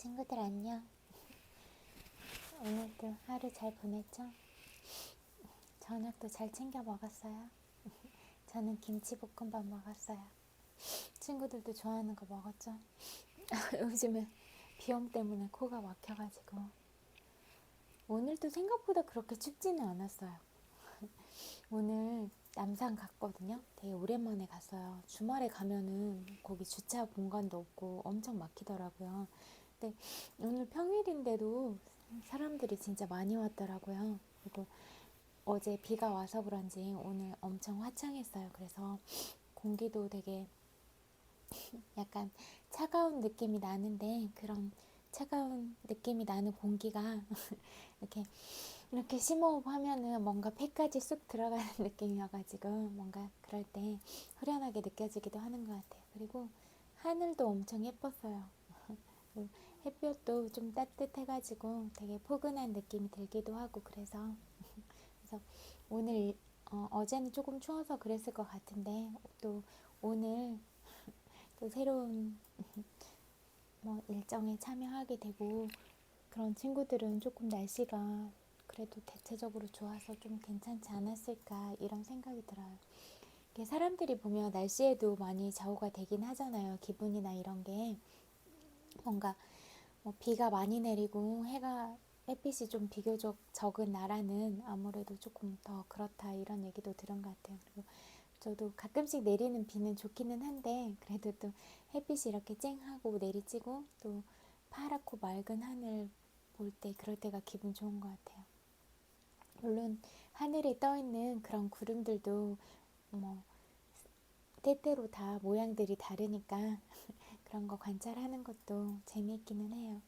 친구들 안녕. 오늘도 하루 잘 보냈죠? 저녁도 잘 챙겨 먹었어요. 저는 김치볶음밥 먹었어요. 친구들도 좋아하는 거 먹었죠? 요즘에 비염 때문에 코가 막혀가지고 오늘도 생각보다 그렇게 춥지는 않았어요. 오늘 남산 갔거든요. 되게 오랜만에 갔어요. 주말에 가면은 거기 주차 공간도 없고 엄청 막히더라고요. 근데 오늘 평일인데도 사람들이 진짜 많이 왔더라고요. 그리고 어제 비가 와서 그런지 오늘 엄청 화창했어요. 그래서 공기도 되게 약간 차가운 느낌이 나는데 그런 차가운 느낌이 나는 공기가 이렇게 심호흡하면은 뭔가 폐까지 쑥 들어가는 느낌이어가지고 뭔가 그럴 때 후련하게 느껴지기도 하는 것 같아요. 그리고 하늘도 엄청 예뻤어요. 햇볕도 좀 따뜻해가지고 되게 포근한 느낌이 들기도 하고 그래서 오늘 어제는 조금 추워서 그랬을 것 같은데 또 오늘 또 새로운 일정에 참여하게 되고 그런 친구들은 조금 날씨가 그래도 대체적으로 좋아서 좀 괜찮지 않았을까 이런 생각이 들어요. 이게 사람들이 보면 날씨에도 많이 좌우가 되긴 하잖아요. 기분이나 이런 게 뭔가 비가 많이 내리고 햇빛이 좀 비교적 적은 나라는 아무래도 조금 더 그렇다 이런 얘기도 들은 것 같아요. 그리고 저도 가끔씩 내리는 비는 좋기는 한데 그래도 또 햇빛이 이렇게 쨍하고 내리쬐고 또 파랗고 맑은 하늘 볼 때 그럴 때가 기분 좋은 것 같아요. 물론 하늘에 떠 있는 그런 구름들도 뭐 때때로 다 모양들이 다르니까 그런 거 관찰하는 것도 재미있기는 해요.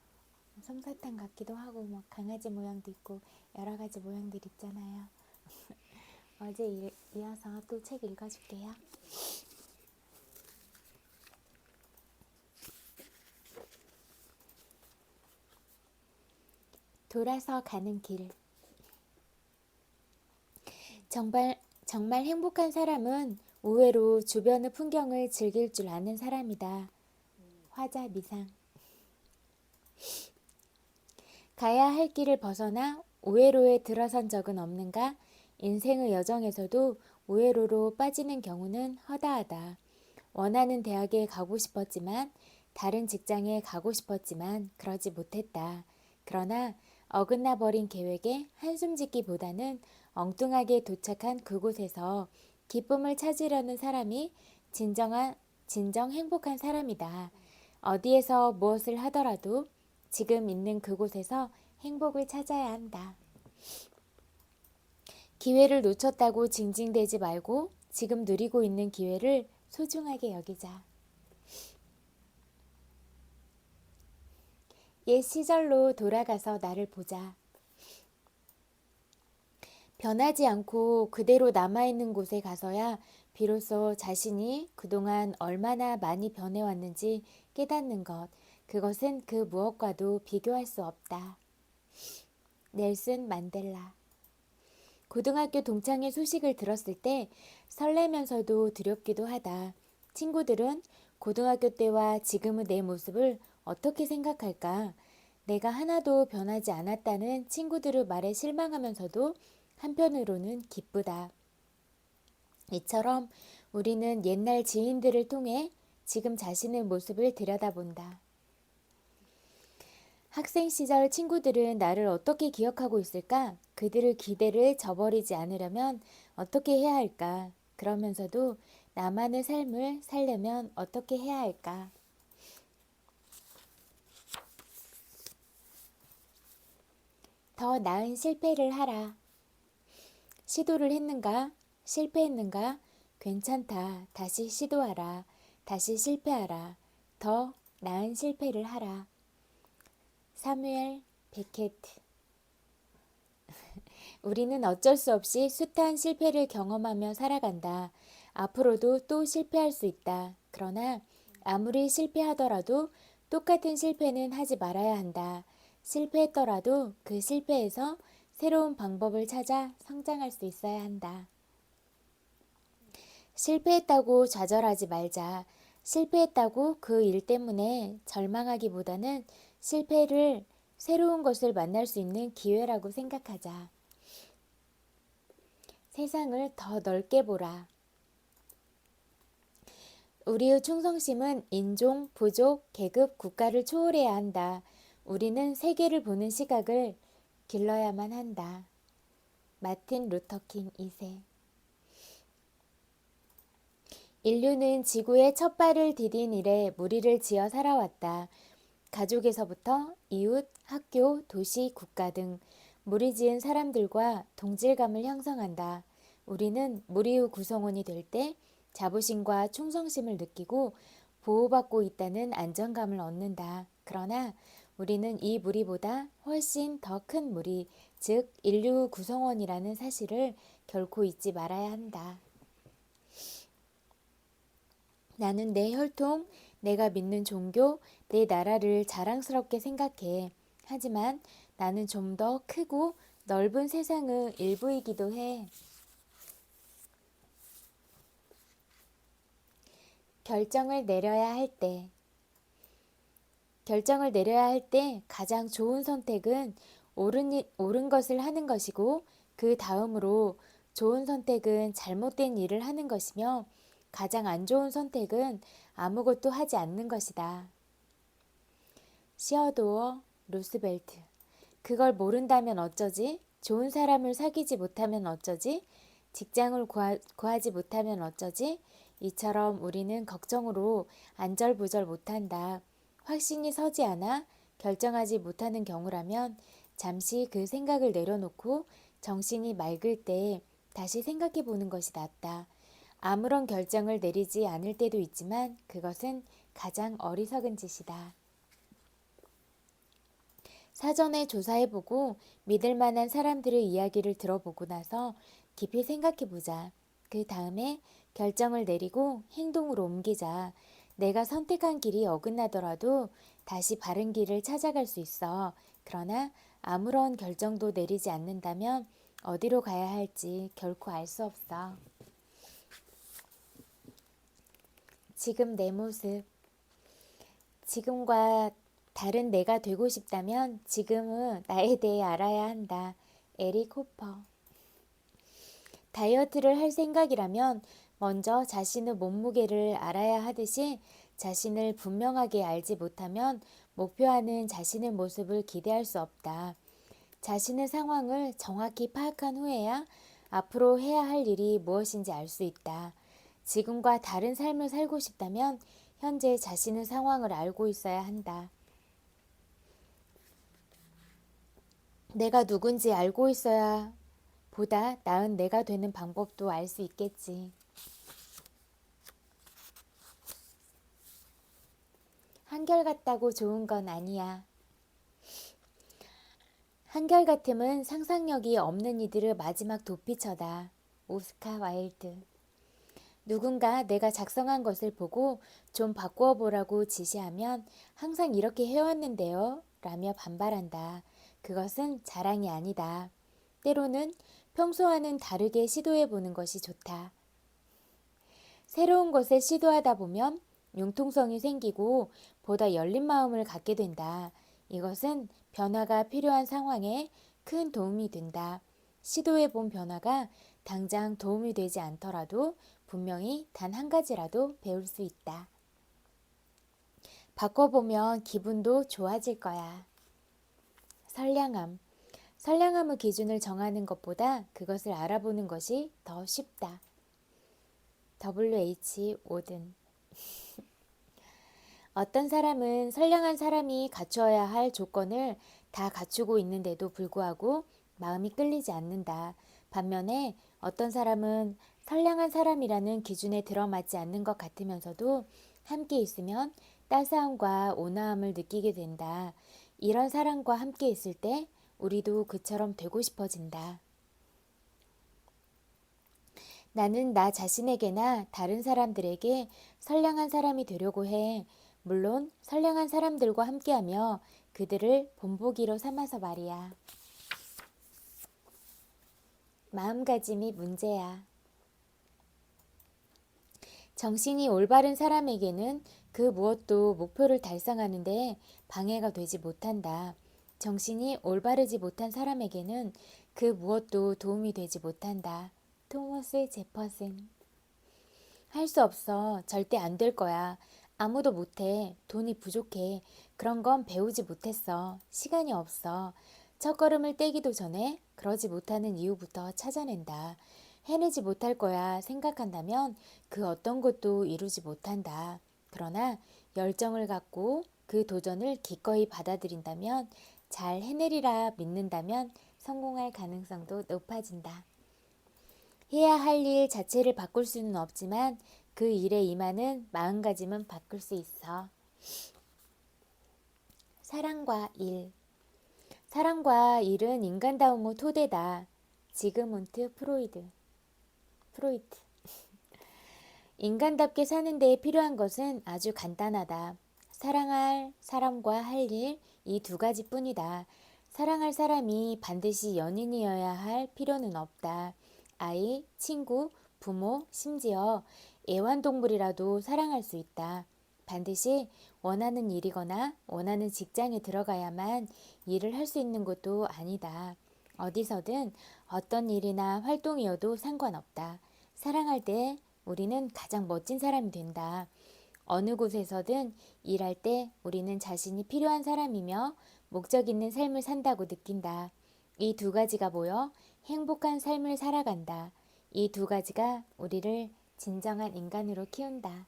솜사탕 같기도 하고 강아지 모양도 있고 여러 가지 모양들 있잖아요. 어제 이어서 또 책 읽어줄게요. 돌아서 가는 길. 정말 행복한 사람은 의외로 주변의 풍경을 즐길 줄 아는 사람이다. 화자 미상. 가야 할 길을 벗어나 우회로에 들어선 적은 없는가? 인생의 여정에서도 우회로로 빠지는 경우는 허다하다. 원하는 대학에 가고 싶었지만, 다른 직장에 가고 싶었지만 그러지 못했다. 그러나 어긋나 버린 계획에 한숨 짓기보다는 엉뚱하게 도착한 그곳에서 기쁨을 찾으려는 사람이 진정 행복한 사람이다. 어디에서 무엇을 하더라도 지금 있는 그곳에서 행복을 찾아야 한다. 기회를 놓쳤다고 징징대지 말고 지금 누리고 있는 기회를 소중하게 여기자. 옛 시절로 돌아가서 나를 보자. 변하지 않고 그대로 남아있는 곳에 가서야 비로소 자신이 그동안 얼마나 많이 변해왔는지 깨닫는 것. 그것은 그 무엇과도 비교할 수 없다. 넬슨 만델라. 고등학교 동창회 소식을 들었을 때 설레면서도 두렵기도 하다. 친구들은 고등학교 때와 지금의 내 모습을 어떻게 생각할까? 내가 하나도 변하지 않았다는 친구들의 말에 실망하면서도 한편으로는 기쁘다. 이처럼 우리는 옛날 지인들을 통해 지금 자신의 모습을 들여다본다. 학생 시절 친구들은 나를 어떻게 기억하고 있을까? 그들의 기대를 저버리지 않으려면 어떻게 해야 할까? 그러면서도 나만의 삶을 살려면 어떻게 해야 할까? 더 나은 실패를 하라. 시도를 했는가? 실패했는가? 괜찮다. 다시 시도하라. 다시 실패하라. 더 나은 실패를 하라. 사무엘 베케트. 우리는 어쩔 수 없이 숱한 실패를 경험하며 살아간다. 앞으로도 또 실패할 수 있다. 그러나 아무리 실패하더라도 똑같은 실패는 하지 말아야 한다. 실패했더라도 그 실패에서 새로운 방법을 찾아 성장할 수 있어야 한다. 실패했다고 좌절하지 말자. 실패했다고 그 일 때문에 절망하기보다는 실패를 새로운 것을 만날 수 있는 기회라고 생각하자. 세상을 더 넓게 보라. 우리의 충성심은 인종, 부족, 계급, 국가를 초월해야 한다. 우리는 세계를 보는 시각을 길러야만 한다. 마틴 루터킹 2세. 인류는 지구에 첫 발을 디딘 이래 무리를 지어 살아왔다. 가족에서부터 이웃, 학교, 도시, 국가 등 무리 지은 사람들과 동질감을 형성한다. 우리는 무리의 구성원이 될 때 자부심과 충성심을 느끼고 보호받고 있다는 안정감을 얻는다. 그러나 우리는 이 무리보다 훨씬 더 큰 무리, 즉 인류 구성원이라는 사실을 결코 잊지 말아야 한다. 나는 내 혈통, 내가 믿는 종교, 내 나라를 자랑스럽게 생각해. 하지만 나는 좀 더 크고 넓은 세상의 일부이기도 해. 결정을 내려야 할 때. 결정을 내려야 할 때 가장 좋은 선택은 옳은 것을 하는 것이고, 그 다음으로 좋은 선택은 잘못된 일을 하는 것이며, 가장 안 좋은 선택은 아무것도 하지 않는 것이다. 시어도어 루스벨트. 그걸 모른다면 어쩌지? 좋은 사람을 사귀지 못하면 어쩌지? 직장을 구하지 못하면 어쩌지? 이처럼 우리는 걱정으로 안절부절 못한다. 확신이 서지 않아 결정하지 못하는 경우라면 잠시 그 생각을 내려놓고 정신이 맑을 때 다시 생각해 보는 것이 낫다. 아무런 결정을 내리지 않을 때도 있지만 그것은 가장 어리석은 짓이다. 사전에 조사해보고 믿을 만한 사람들의 이야기를 들어보고 나서 깊이 생각해보자. 그 다음에 결정을 내리고 행동으로 옮기자. 내가 선택한 길이 어긋나더라도 다시 바른 길을 찾아갈 수 있어. 그러나 아무런 결정도 내리지 않는다면 어디로 가야 할지 결코 알 수 없어. 지금 내 모습. 지금과 다른 내가 되고 싶다면 지금은 나에 대해 알아야 한다. 에릭 호퍼. 다이어트를 할 생각이라면 먼저 자신의 몸무게를 알아야 하듯이 자신을 분명하게 알지 못하면 목표하는 자신의 모습을 기대할 수 없다. 자신의 상황을 정확히 파악한 후에야 앞으로 해야 할 일이 무엇인지 알 수 있다. 지금과 다른 삶을 살고 싶다면 현재 자신의 상황을 알고 있어야 한다. 내가 누군지 알고 있어야 보다 나은 내가 되는 방법도 알 수 있겠지. 한결같다고 좋은 건 아니야. 한결같음은 상상력이 없는 이들의 마지막 도피처다. 오스카 와일드. 누군가 내가 작성한 것을 보고 좀 바꾸어 보라고 지시하면 항상 이렇게 해왔는데요 라며 반발한다. 그것은 자랑이 아니다. 때로는 평소와는 다르게 시도해 보는 것이 좋다. 새로운 것을 시도하다 보면 융통성이 생기고 보다 열린 마음을 갖게 된다. 이것은 변화가 필요한 상황에 큰 도움이 된다. 시도해 본 변화가 당장 도움이 되지 않더라도 분명히 단 한 가지라도 배울 수 있다. 바꿔보면 기분도 좋아질 거야. 선량함. 선량함의 기준을 정하는 것보다 그것을 알아보는 것이 더 쉽다. W.H. 오든. 어떤 사람은 선량한 사람이 갖추어야 할 조건을 다 갖추고 있는데도 불구하고 마음이 끌리지 않는다. 반면에 어떤 사람은 선량한 사람이라는 기준에 들어맞지 않는 것 같으면서도 함께 있으면 따스함과 온화함을 느끼게 된다. 이런 사람과 함께 있을 때 우리도 그처럼 되고 싶어진다. 나는 나 자신에게나 다른 사람들에게 선량한 사람이 되려고 해. 물론 선량한 사람들과 함께하며 그들을 본보기로 삼아서 말이야. 마음가짐이 문제야. 정신이 올바른 사람에게는 그 무엇도 목표를 달성하는데 방해가 되지 못한다. 정신이 올바르지 못한 사람에게는 그 무엇도 도움이 되지 못한다. 토머스 제퍼슨. 할 수 없어. 절대 안 될 거야. 아무도 못해. 돈이 부족해. 그런 건 배우지 못했어. 시간이 없어. 첫걸음을 떼기도 전에 그러지 못하는 이유부터 찾아낸다. 해내지 못할 거야 생각한다면 그 어떤 것도 이루지 못한다. 그러나 열정을 갖고 그 도전을 기꺼이 받아들인다면 잘 해내리라 믿는다면 성공할 가능성도 높아진다. 해야 할 일 자체를 바꿀 수는 없지만 그 일에 임하는 마음가짐은 바꿀 수 있어. 사랑과 일. 사랑과 일은 인간다움의 토대다. 지그문트 프로이트. 인간답게 사는 데에 필요한 것은 아주 간단하다. 사랑할 사람과 할 일, 이 두 가지뿐이다. 사랑할 사람이 반드시 연인이어야 할 필요는 없다. 아이, 친구, 부모, 심지어 애완동물이라도 사랑할 수 있다. 반드시 원하는 일이거나 원하는 직장에 들어가야만 일을 할 수 있는 것도 아니다. 어디서든 어떤 일이나 활동이어도 상관없다. 사랑할 때 우리는 가장 멋진 사람이 된다. 어느 곳에서든 일할 때 우리는 자신이 필요한 사람이며 목적 있는 삶을 산다고 느낀다. 이 두 가지가 모여 행복한 삶을 살아간다. 이 두 가지가 우리를 진정한 인간으로 키운다.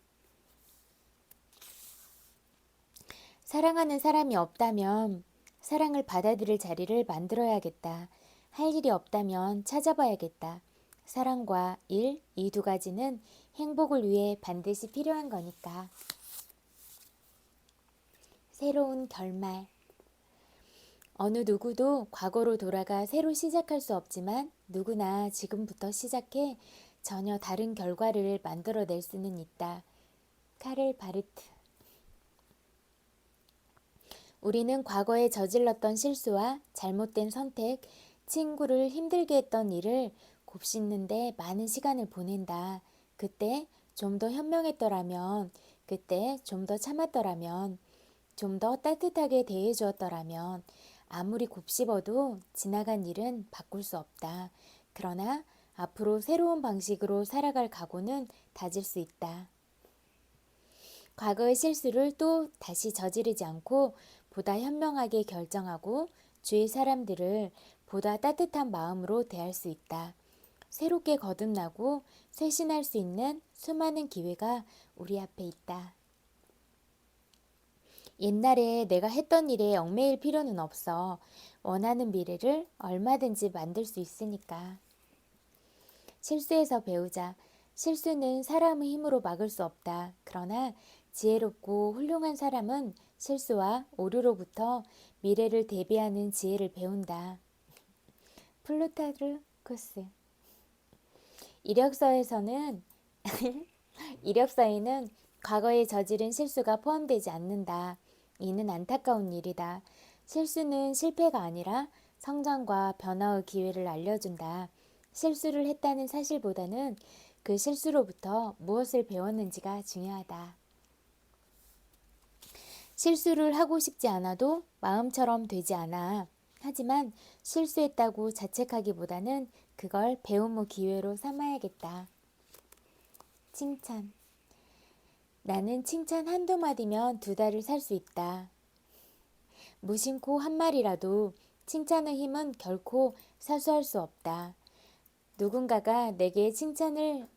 사랑하는 사람이 없다면 사랑을 받아들일 자리를 만들어야겠다. 할 일이 없다면 찾아봐야겠다. 사랑과 일, 이 두 가지는 행복을 위해 반드시 필요한 거니까. 새로운 결말. 어느 누구도 과거로 돌아가 새로 시작할 수 없지만 누구나 지금부터 시작해 전혀 다른 결과를 만들어낼 수는 있다. 카를 바르트. 우리는 과거에 저질렀던 실수와 잘못된 선택, 친구를 힘들게 했던 일을 곱씹는데 많은 시간을 보낸다. 그때 좀 더 현명했더라면, 그때 좀 더 참았더라면, 좀 더 따뜻하게 대해주었더라면, 아무리 곱씹어도 지나간 일은 바꿀 수 없다. 그러나 앞으로 새로운 방식으로 살아갈 각오는 다질 수 있다. 과거의 실수를 또 다시 저지르지 않고 보다 현명하게 결정하고 주위 사람들을 보다 따뜻한 마음으로 대할 수 있다. 새롭게 거듭나고 쇄신할 수 있는 수많은 기회가 우리 앞에 있다. 옛날에 내가 했던 일에 얽매일 필요는 없어. 원하는 미래를 얼마든지 만들 수 있으니까. 실수에서 배우자. 실수는 사람의 힘으로 막을 수 없다. 그러나 지혜롭고 훌륭한 사람은 실수와 오류로부터 미래를 대비하는 지혜를 배운다. 플루타르쿠스. 이력서에는 과거에 저지른 실수가 포함되지 않는다. 이는 안타까운 일이다. 실수는 실패가 아니라 성장과 변화의 기회를 알려준다. 실수를 했다는 사실보다는 그 실수로부터 무엇을 배웠는지가 중요하다. 실수를 하고 싶지 않아도 마음처럼 되지 않아. 하지만 실수했다고 자책하기보다는 그걸 배움의 기회로 삼아야겠다. 칭찬. 나는 칭찬 한두 마디면 두 달을 살 수 있다. 무심코 한 말이라도 칭찬의 힘은 결코 사수할 수 없다. 누군가가 내게 칭찬해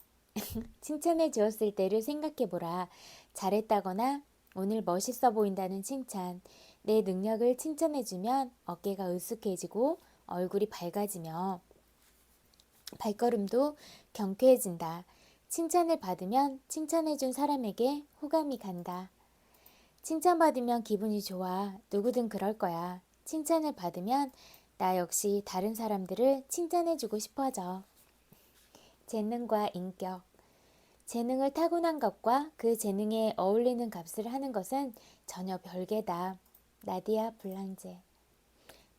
주었을 때를 생각해보라. 잘했다거나 오늘 멋있어 보인다는 칭찬, 내 능력을 칭찬해주면 어깨가 으쓱해지고 얼굴이 밝아지며 발걸음도 경쾌해진다. 칭찬을 받으면 칭찬해준 사람에게 호감이 간다. 칭찬받으면 기분이 좋아. 누구든 그럴 거야. 칭찬을 받으면 나 역시 다른 사람들을 칭찬해주고 싶어져. 재능과 인격. 재능을 타고난 것과 그 재능에 어울리는 값을 하는 것은 전혀 별개다. 나디아 블랑제.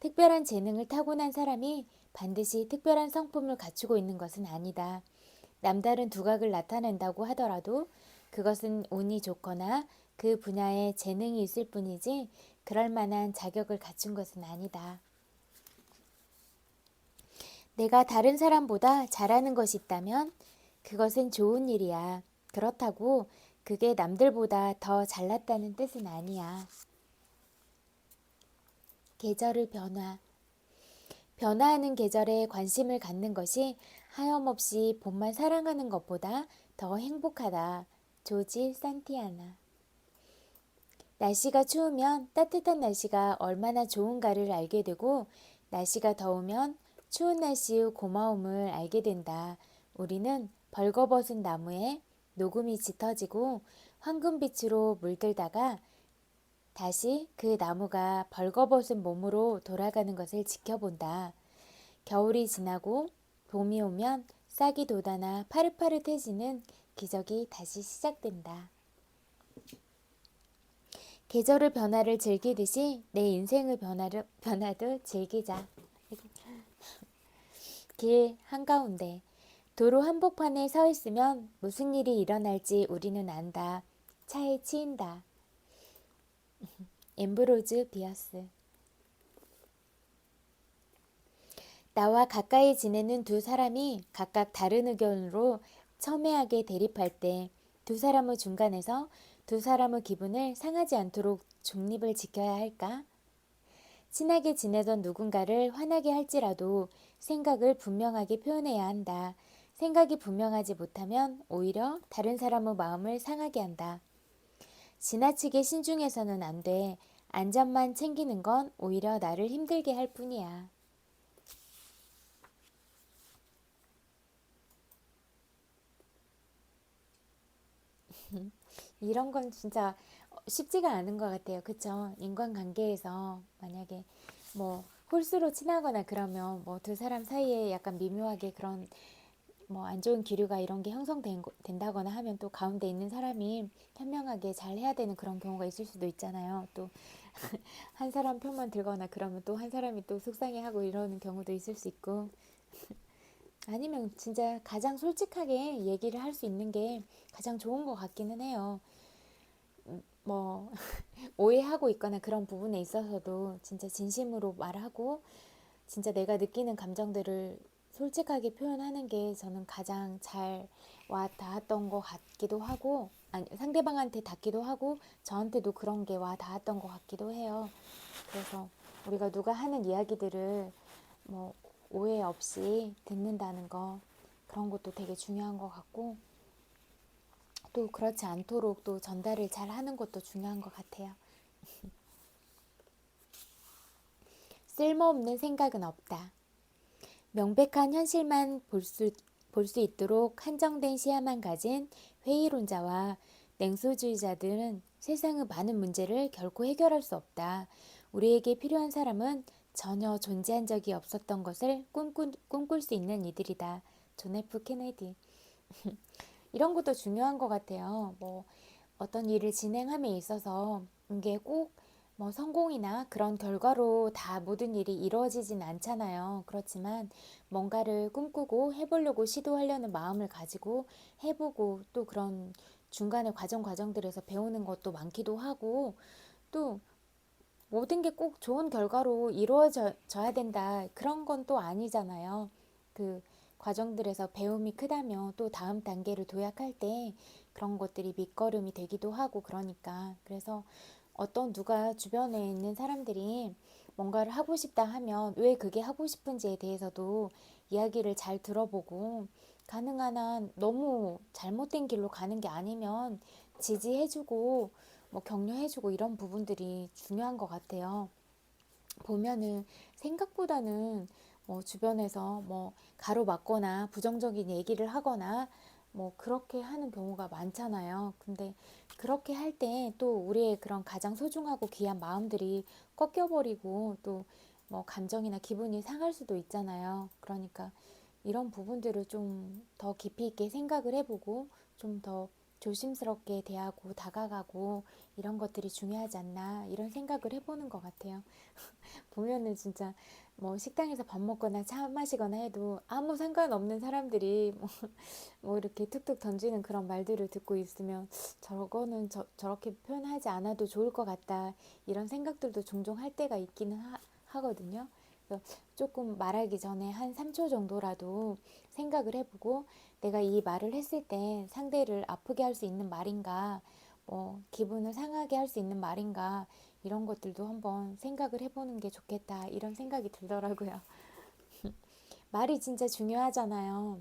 특별한 재능을 타고난 사람이 반드시 특별한 성품을 갖추고 있는 것은 아니다. 남다른 두각을 나타낸다고 하더라도 그것은 운이 좋거나 그 분야에 재능이 있을 뿐이지 그럴 만한 자격을 갖춘 것은 아니다. 내가 다른 사람보다 잘하는 것이 있다면 그것은 좋은 일이야. 그렇다고 그게 남들보다 더 잘났다는 뜻은 아니야. 계절의 변화. 변화하는 계절에 관심을 갖는 것이 하염없이 봄만 사랑하는 것보다 더 행복하다. 조지 산티아나. 날씨가 추우면 따뜻한 날씨가 얼마나 좋은가를 알게 되고 날씨가 더우면 추운 날씨의 고마움을 알게 된다. 우리는 벌거벗은 나무에 녹음이 짙어지고 황금빛으로 물들다가 다시 그 나무가 벌거벗은 몸으로 돌아가는 것을 지켜본다. 겨울이 지나고 봄이 오면 싹이 돋아나 파릇파릇해지는 기적이 다시 시작된다. 계절의 변화를 즐기듯이 내 인생의 변화도 즐기자. 길 한가운데 도로 한복판에 서 있으면 무슨 일이 일어날지 우리는 안다. 차에 치인다. 엠브로즈 비어스. 나와 가까이 지내는 두 사람이 각각 다른 의견으로 첨예하게 대립할 때 두 사람의 중간에서 두 사람의 기분을 상하지 않도록 중립을 지켜야 할까? 친하게 지내던 누군가를 화나게 할지라도 생각을 분명하게 표현해야 한다. 생각이 분명하지 못하면 오히려 다른 사람의 마음을 상하게 한다. 지나치게 신중해서는 안 돼. 안전만 챙기는 건 오히려 나를 힘들게 할 뿐이야. 이런 건 진짜 쉽지가 않은 것 같아요. 그쵸? 인간관계에서 만약에 뭐 홀수로 친하거나 그러면 뭐 두 사람 사이에 약간 미묘하게 그런 뭐 안 좋은 기류가 이런 게 형성된다거나 하면 또 가운데 있는 사람이 현명하게 잘 해야 되는 그런 경우가 있을 수도 있잖아요. 또 한 사람 편만 들거나 그러면 또 한 사람이 또 속상해하고 이러는 경우도 있을 수 있고 아니면 진짜 가장 솔직하게 얘기를 할 수 있는 게 가장 좋은 것 같기는 해요. 뭐 오해하고 있거나 그런 부분에 있어서도 진짜 진심으로 말하고 진짜 내가 느끼는 감정들을 솔직하게 표현하는 게 저는 가장 잘 와 닿았던 것 같기도 하고 아니 상대방한테 닿기도 하고 저한테도 그런 게 와 닿았던 것 같기도 해요. 그래서 우리가 누가 하는 이야기들을 뭐 오해 없이 듣는다는 거 그런 것도 되게 중요한 것 같고 또 그렇지 않도록 또 전달을 잘 하는 것도 중요한 것 같아요. 쓸모없는 생각은 없다. 명백한 현실만 볼 수 있도록 한정된 시야만 가진 회의론자와 냉소주의자들은 세상의 많은 문제를 결코 해결할 수 없다. 우리에게 필요한 사람은 전혀 존재한 적이 없었던 것을 꿈꿀 수 있는 이들이다. 존 F 케네디. 이런 것도 중요한 것 같아요. 뭐 어떤 일을 진행함에 있어서 이게 꼭 뭐 성공이나 그런 결과로 다 모든 일이 이루어지진 않잖아요. 그렇지만 뭔가를 꿈꾸고 해보려고 시도하려는 마음을 가지고 해보고 또 그런 중간에 과정들에서 배우는 것도 많기도 하고 또 모든 게 꼭 좋은 결과로 이루어져야 된다. 그런 건 또 아니잖아요. 그 과정들에서 배움이 크다면 또 다음 단계를 도약할 때 그런 것들이 밑거름이 되기도 하고 그러니까. 그래서 어떤 누가 주변에 있는 사람들이 뭔가를 하고 싶다 하면 왜 그게 하고 싶은지에 대해서도 이야기를 잘 들어보고 가능한 한 너무 잘못된 길로 가는 게 아니면 지지해주고 뭐 격려해주고 이런 부분들이 중요한 것 같아요. 보면은 생각보다는 뭐 주변에서 뭐 가로막거나 부정적인 얘기를 하거나 뭐 그렇게 하는 경우가 많잖아요. 근데 그렇게 할 때 또 우리의 그런 가장 소중하고 귀한 마음들이 꺾여버리고 또 뭐 감정이나 기분이 상할 수도 있잖아요. 그러니까 이런 부분들을 좀 더 깊이 있게 생각을 해보고 좀 더 조심스럽게 대하고 다가가고 이런 것들이 중요하지 않나 이런 생각을 해보는 것 같아요. 보면은 진짜 뭐 식당에서 밥 먹거나 차 마시거나 해도 아무 상관없는 사람들이 뭐 이렇게 툭툭 던지는 그런 말들을 듣고 있으면 저거는 저렇게 표현하지 않아도 좋을 것 같다 이런 생각들도 종종 할 때가 있기는 하거든요. 그래서 조금 말하기 전에 한 3초 정도라도 생각을 해보고 내가 이 말을 했을 때 상대를 아프게 할 수 있는 말인가, 뭐 기분을 상하게 할 수 있는 말인가 이런 것들도 한번 생각을 해보는 게 좋겠다 이런 생각이 들더라고요. 말이 진짜 중요하잖아요.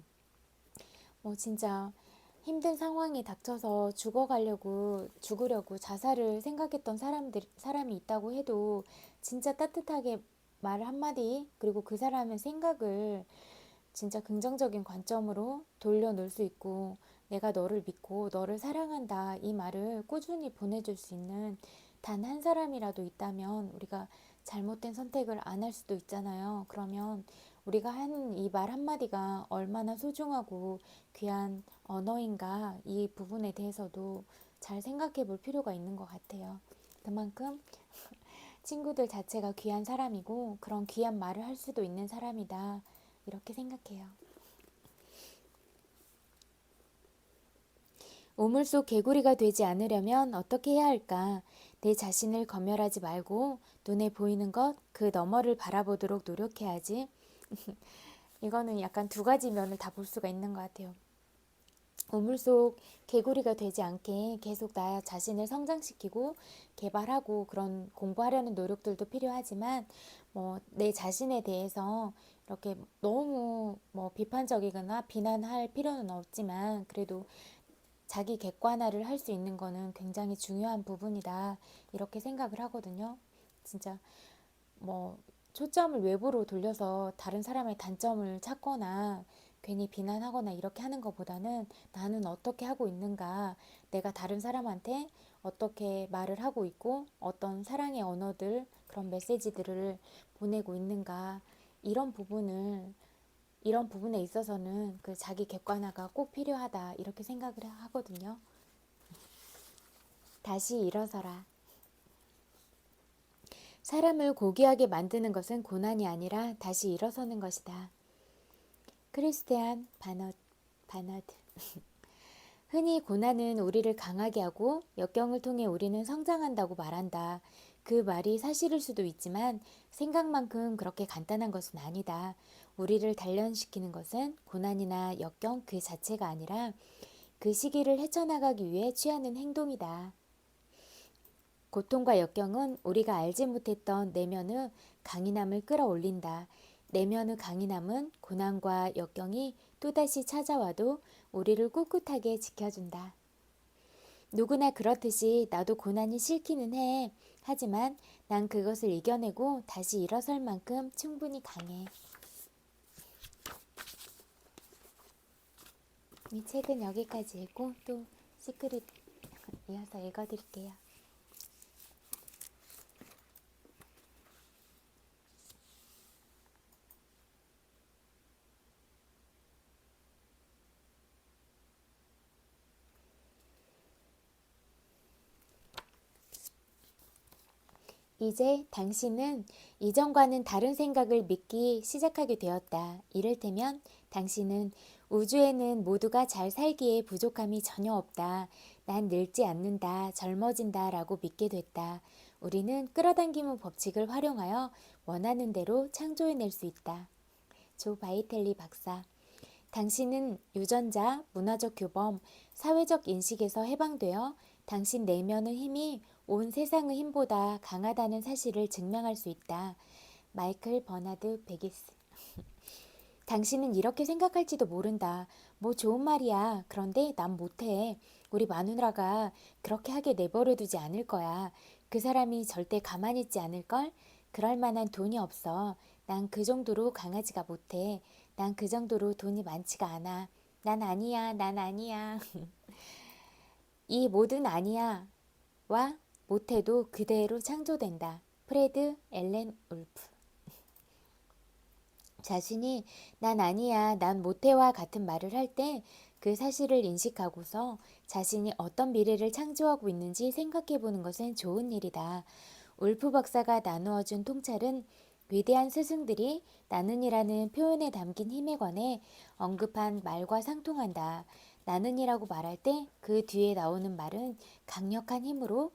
뭐 진짜 힘든 상황이 닥쳐서 죽으려고 자살을 생각했던 사람이 있다고 해도 진짜 따뜻하게 말 한마디, 그리고 그 사람의 생각을 진짜 긍정적인 관점으로 돌려놓을 수 있고, 내가 너를 믿고 너를 사랑한다 이 말을 꾸준히 보내줄 수 있는 단 한 사람이라도 있다면 우리가 잘못된 선택을 안 할 수도 있잖아요. 그러면 우리가 하는 이 말 한마디가 얼마나 소중하고 귀한 언어인가 이 부분에 대해서도 잘 생각해 볼 필요가 있는 것 같아요. 그만큼 친구들 자체가 귀한 사람이고 그런 귀한 말을 할 수도 있는 사람이다 이렇게 생각해요. 우물 속 개구리가 되지 않으려면 어떻게 해야 할까? 내 자신을 검열하지 말고 눈에 보이는 것, 그 너머를 바라보도록 노력해야지. 이거는 약간 두 가지 면을 다 볼 수가 있는 것 같아요. 우물 속 개구리가 되지 않게 계속 나 자신을 성장시키고 개발하고 그런 공부하려는 노력들도 필요하지만 뭐 내 자신에 대해서 이렇게 너무 뭐 비판적이거나 비난할 필요는 없지만 그래도 자기 객관화를 할 수 있는 거는 굉장히 중요한 부분이다 이렇게 생각을 하거든요. 진짜 뭐 초점을 외부로 돌려서 다른 사람의 단점을 찾거나 괜히 비난하거나 이렇게 하는 것보다는 나는 어떻게 하고 있는가, 내가 다른 사람한테 어떻게 말을 하고 있고 어떤 사랑의 언어들, 그런 메시지들을 보내고 있는가, 이런 부분을 이런 부분에 있어서는 그 자기 객관화가 꼭 필요하다 이렇게 생각을 하거든요. 다시 일어서라. 사람을 고귀하게 만드는 것은 고난이 아니라 다시 일어서는 것이다. 크리스티안 바너드. 흔히 고난은 우리를 강하게 하고 역경을 통해 우리는 성장한다고 말한다. 그 말이 사실일 수도 있지만 생각만큼 그렇게 간단한 것은 아니다. 우리를 단련시키는 것은 고난이나 역경 그 자체가 아니라 그 시기를 헤쳐나가기 위해 취하는 행동이다. 고통과 역경은 우리가 알지 못했던 내면의 강인함을 끌어올린다. 내면의 강인함은 고난과 역경이 또다시 찾아와도 우리를 꿋꿋하게 지켜준다. 누구나 그렇듯이 나도 고난이 싫기는 해. 하지만 난 그것을 이겨내고 다시 일어설 만큼 충분히 강해. 이 책은 여기까지 읽고 또 시크릿 이어서 읽어드릴게요. 이제 당신은 이전과는 다른 생각을 믿기 시작하게 되었다. 이를테면 당신은 우주에는 모두가 잘 살기에 부족함이 전혀 없다. 난 늙지 않는다. 젊어진다. 라고 믿게 됐다. 우리는 끌어당김의 법칙을 활용하여 원하는 대로 창조해낼 수 있다. 조 바이텔리 박사. 당신은 유전자, 문화적 규범, 사회적 인식에서 해방되어 당신 내면의 힘이 온 세상의 힘보다 강하다는 사실을 증명할 수 있다. 마이클 버나드 베기스. 당신은 이렇게 생각할지도 모른다. 뭐 좋은 말이야. 그런데 난 못해. 우리 마누라가 그렇게 하게 내버려두지 않을 거야. 그 사람이 절대 가만히 있지 않을걸? 그럴 만한 돈이 없어. 난 그 정도로 강하지가 못해. 난 그 정도로 돈이 많지가 않아. 난 아니야. 난 아니야. 이 모든 아니야와 못해도 그대로 창조된다. 프레드 앨런 울프. 자신이 난 아니야, 난 못해와 같은 말을 할 때 그 사실을 인식하고서 자신이 어떤 미래를 창조하고 있는지 생각해 보는 것은 좋은 일이다. 울프 박사가 나누어준 통찰은 위대한 스승들이 나는이라는 표현에 담긴 힘에 관해 언급한 말과 상통한다. 나는이라고 말할 때 그 뒤에 나오는 말은 강력한 힘으로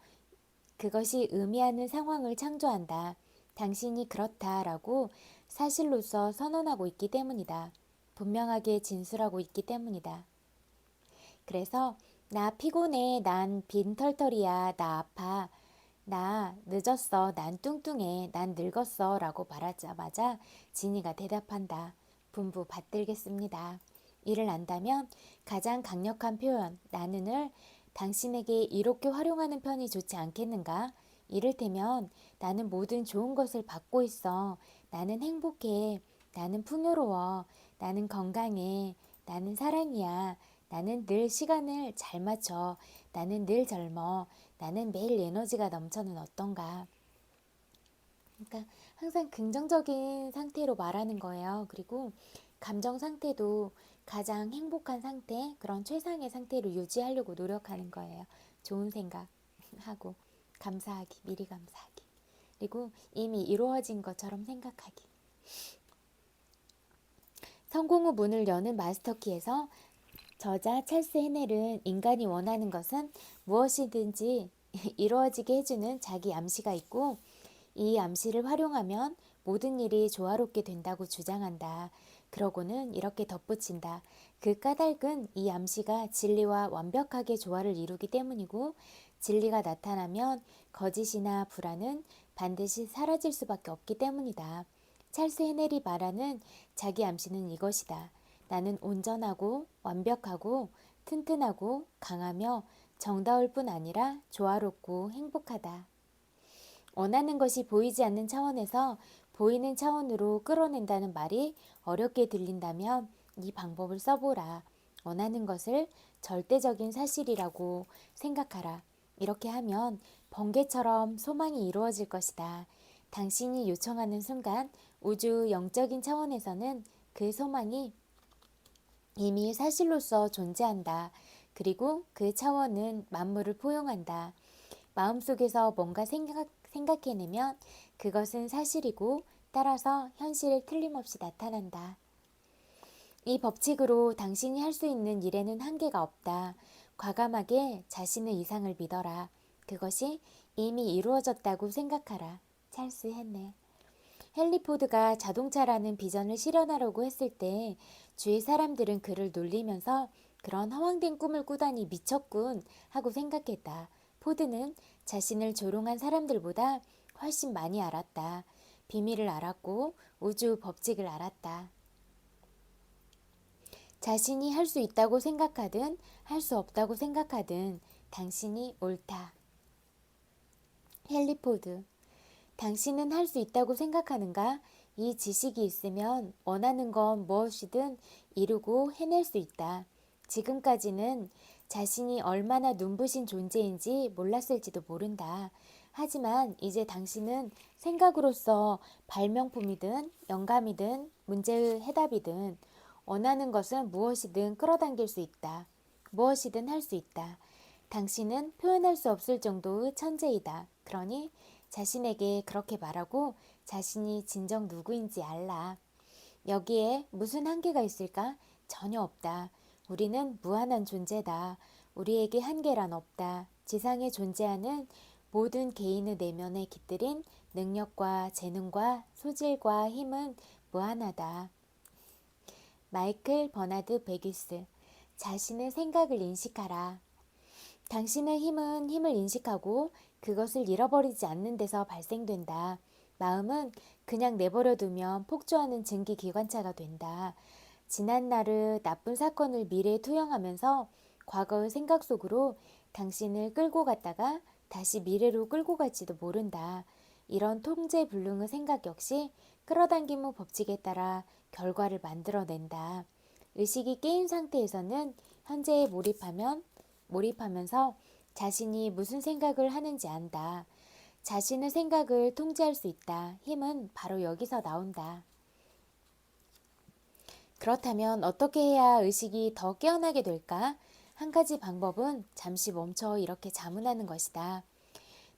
그것이 의미하는 상황을 창조한다. 당신이 그렇다라고 사실로서 선언하고 있기 때문이다. 분명하게 진술하고 있기 때문이다. 그래서 나 피곤해, 난 빈털털이야, 나 아파, 나 늦었어, 난 뚱뚱해, 난 늙었어 라고 말하자마자 지니가 대답한다. 분부 받들겠습니다. 이를 안다면 가장 강력한 표현 나는을 당신에게 이롭게 활용하는 편이 좋지 않겠는가? 이를테면 나는 모든 좋은 것을 받고 있어. 나는 행복해. 나는 풍요로워. 나는 건강해. 나는 사랑이야. 나는 늘 시간을 잘 맞춰. 나는 늘 젊어. 나는 매일 에너지가 넘쳐는 어떤가. 그러니까 항상 긍정적인 상태로 말하는 거예요. 그리고 감정 상태도 가장 행복한 상태, 그런 최상의 상태로 유지하려고 노력하는 거예요. 좋은 생각하고 감사하기, 미리 감사하기. 그리고 이미 이루어진 것처럼 생각하기. 성공 후 문을 여는 마스터키에서 저자 찰스 헤넬은 인간이 원하는 것은 무엇이든지 이루어지게 해주는 자기 암시가 있고 이 암시를 활용하면 모든 일이 조화롭게 된다고 주장한다. 그러고는 이렇게 덧붙인다. 그 까닭은 이 암시가 진리와 완벽하게 조화를 이루기 때문이고 진리가 나타나면 거짓이나 불안은 반드시 사라질 수밖에 없기 때문이다. 찰스 헤넬이 말하는 자기 암시는 이것이다. 나는 온전하고 완벽하고 튼튼하고 강하며 정다울 뿐 아니라 조화롭고 행복하다. 원하는 것이 보이지 않는 차원에서 보이는 차원으로 끌어낸다는 말이 어렵게 들린다면 이 방법을 써보라. 원하는 것을 절대적인 사실이라고 생각하라. 이렇게 하면 번개처럼 소망이 이루어질 것이다. 당신이 요청하는 순간 우주 영적인 차원에서는 그 소망이 이미 사실로서 존재한다. 그리고 그 차원은 만물을 포용한다. 마음속에서 뭔가 생각해내면 그것은 사실이고 따라서 현실에 틀림없이 나타난다. 이 법칙으로 당신이 할 수 있는 일에는 한계가 없다. 과감하게 자신의 이상을 믿어라. 그것이 이미 이루어졌다고 생각하라. 찰스 헤넬. 헨리 포드가 자동차라는 비전을 실현하려고 했을 때 주위 사람들은 그를 놀리면서 그런 허황된 꿈을 꾸다니 미쳤군 하고 생각했다. 포드는 자신을 조롱한 사람들보다 훨씬 많이 알았다. 비밀을 알았고 우주 법칙을 알았다. 자신이 할 수 있다고 생각하든 할 수 없다고 생각하든 당신이 옳다. 헨리 포드. 당신은 할 수 있다고 생각하는가? 이 지식이 있으면 원하는 건 무엇이든 이루고 해낼 수 있다. 지금까지는 자신이 얼마나 눈부신 존재인지 몰랐을지도 모른다. 하지만 이제 당신은 생각으로서 발명품이든 영감이든 문제의 해답이든 원하는 것은 무엇이든 끌어당길 수 있다. 무엇이든 할 수 있다. 당신은 표현할 수 없을 정도의 천재이다. 그러니 자신에게 그렇게 말하고 자신이 진정 누구인지 알라. 여기에 무슨 한계가 있을까? 전혀 없다. 우리는 무한한 존재다. 우리에게 한계란 없다. 지상에 존재하는 모든 개인의 내면에 깃들인 능력과 재능과 소질과 힘은 무한하다. 마이클 버나드 베기스. 자신의 생각을 인식하라. 당신의 힘은 힘을 인식하고 그것을 잃어버리지 않는 데서 발생된다. 마음은 그냥 내버려두면 폭주하는 증기기관차가 된다. 지난 날의 나쁜 사건을 미래에 투영하면서 과거의 생각 속으로 당신을 끌고 갔다가 다시 미래로 끌고 갈지도 모른다. 이런 통제불능의 생각 역시 끌어당김의 법칙에 따라 결과를 만들어낸다. 의식이 깨인 상태에서는 현재에 몰입하면서 자신이 무슨 생각을 하는지 안다. 자신의 생각을 통제할 수 있다. 힘은 바로 여기서 나온다. 그렇다면 어떻게 해야 의식이 더 깨어나게 될까? 한 가지 방법은 잠시 멈춰 이렇게 자문하는 것이다.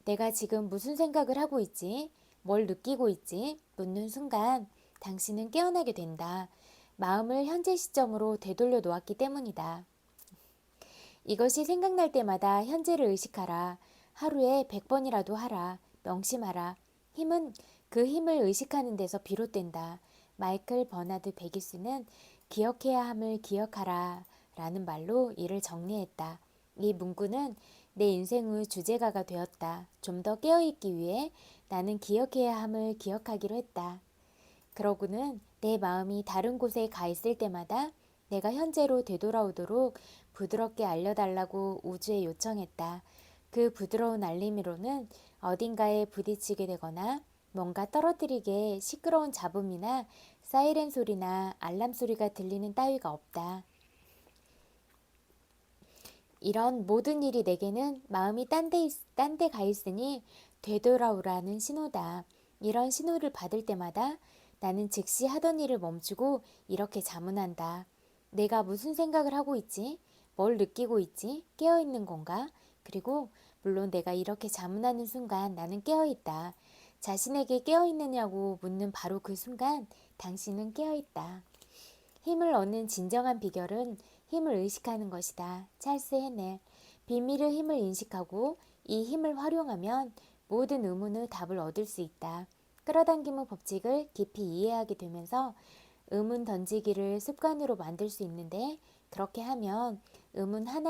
내가 지금 무슨 생각을 하고 있지? 뭘 느끼고 있지? 묻는 순간 당신은 깨어나게 된다. 마음을 현재 시점으로 되돌려 놓았기 때문이다. 이것이 생각날 때마다 현재를 의식하라. 하루에 100번이라도 하라. 명심하라. 힘은 그 힘을 의식하는 데서 비롯된다. 마이클 버나드 베기스는 기억해야 함을 기억하라 라는 말로 이를 정리했다. 이 문구는 내 인생의 주제가가 되었다. 좀 더 깨어있기 위해 나는 기억해야 함을 기억하기로 했다. 그러고는 내 마음이 다른 곳에 가 있을 때마다 내가 현재로 되돌아오도록 부드럽게 알려달라고 우주에 요청했다. 그 부드러운 알림으로는 어딘가에 부딪히게 되거나 뭔가 떨어뜨리게 시끄러운 잡음이나 사이렌 소리나 알람 소리가 들리는 따위가 없다. 이런 모든 일이 내게는 마음이 딴 데 가 있으니 되돌아오라는 신호다. 이런 신호를 받을 때마다 나는 즉시 하던 일을 멈추고 이렇게 자문한다. 내가 무슨 생각을 하고 있지? 뭘 느끼고 있지? 깨어있는 건가? 그리고 물론 내가 이렇게 자문하는 순간 나는 깨어있다. 자신에게 깨어있느냐고 묻는 바로 그 순간 당신은 깨어있다. 힘을 얻는 진정한 비결은 힘을 의식하는 것이다. 찰스 헤넬. 비밀의 힘을 인식하고 이 힘을 활용하면 모든 의문의 답을 얻을 수 있다. 끌어당김의 법칙을 깊이 이해하게 되면서 의문 던지기를 습관으로 만들 수 있는데 그렇게 하면 의문 하나